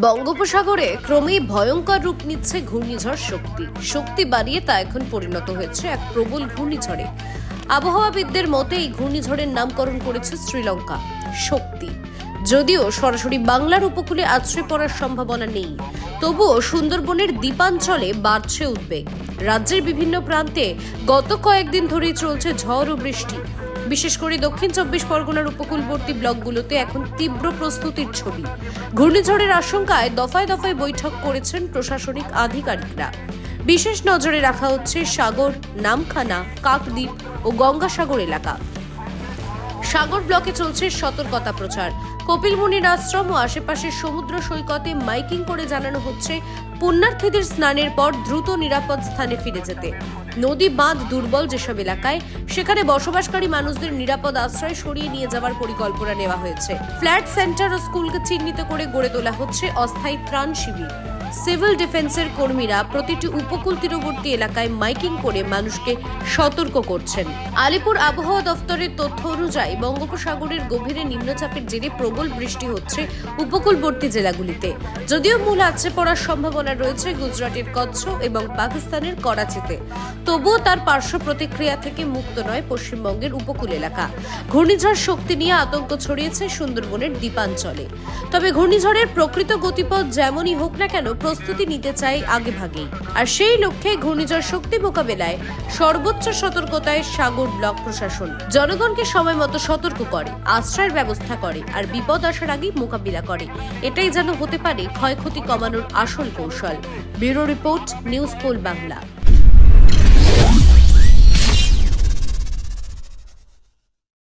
বঙ্গোপসাগরে ক্রমেই ভয়ঙ্কর রূপ নিচ্ছে ঘূর্ণিঝড় শক্তি বাড়িয়ে তা এখন পরিণত হয়েছে এক প্রবল ঘূর্ণিঝড়ে। আবহাওয়াবিদদের মতে এই ঘূর্ণিঝড়ের নামকরণ করেছে শ্রীলঙ্কা শক্তি। যদিও সরাসরি বাংলার উপকূলে আছড়ে পড়ার সম্ভাবনা নেই, তবুও সুন্দরবনের দ্বীপাঞ্চলে বাড়ছে উদ্বেগ। রাজ্যের বিভিন্ন প্রান্তে গত কয়েকদিন ধরেই চলছে ঝড় ও বৃষ্টি। বিশেষ করে দক্ষিণ ২৪ পরগনার উপকূলবর্তী ব্লকগুলোতে এখন তীব্র প্রস্তুতির ছবি। ঘূর্ণিঝড়ের আশঙ্কায় দফায় দফায় বৈঠক করেছেন প্রশাসনিক আধিকারিকরা। বিশেষ নজরে রাখা হচ্ছে সাগর, নামখানা, কাকদ্বীপ ও গঙ্গাসাগর এলাকা। সাগর ব্লকে চলছে সতর্কতা প্রচার। কপিলমুনির আশ্রম ও আশেপাশের সমুদ্র সৈকতে মাইকিং করে জানানো হচ্ছে পুণ্যার্থীদের স্নানের পর দ্রুত নিরাপদ স্থানে ফিরে যেতে। নদী বাঁধ দুর্বল যেসব এলাকায়, সেখানে বসবাসকারী মানুষদের নিরাপদ আশ্রয় সরিয়ে নিয়ে যাওয়ার পরিকল্পনা নেওয়া হয়েছে। ফ্ল্যাট সেন্টার ও স্কুলকে চিহ্নিত করে গড়ে তোলা হচ্ছে অস্থায়ী ত্রাণ শিবির। সিভিল ডিফেন্সের কর্মীরা প্রতিটি উপকূল তীরবর্তী এলাকায় মাইকিং করে মানুষকে সতর্ক করছেন। আলিপুর আবহাওয়া দফতরের তথ্য অনুযায়ী বঙ্গোপসাগরের গভীরে নিম্নচাপের জেরে প্রবল বৃষ্টি হচ্ছে উপকূলবর্তী জেলাগুলিতে। যদিও মূল আছড়ে পড়ার সম্ভাবনা রয়েছে গুজরাটের কচ্ছ এবং পাকিস্তানের করাচিতে, তবুও তার পার্শ্ব প্রতিক্রিয়া থেকে মুক্ত নয় পশ্চিমবঙ্গের উপকূল এলাকা। ঘূর্ণিঝড় শক্তি নিয়ে আতঙ্ক ছড়িয়েছে সুন্দরবনের দ্বীপাঞ্চলে। তবে ঘূর্ণিঝড়ের প্রকৃত গতিপথ যেমনই হোক না কেন, প্রস্তুতি নিতে চাই আগেভাগেই। আর সেই লক্ষ্যে ঘূর্ণিঝড় শক্তি মোকাবেলায় সর্বোচ্চ সতর্কতায় সাগর ব্লক প্রশাসন জনগণকে সময় মতো সতর্ক করে, আশ্রয়ের ব্যবস্থা করে আর বিপদ আসার আগেই মোকাবিলা করে। এটাই যেন হতে পারে ক্ষয়ক্ষতি কমানোর আসল কৌশল। Bureau report, news poll Bangla.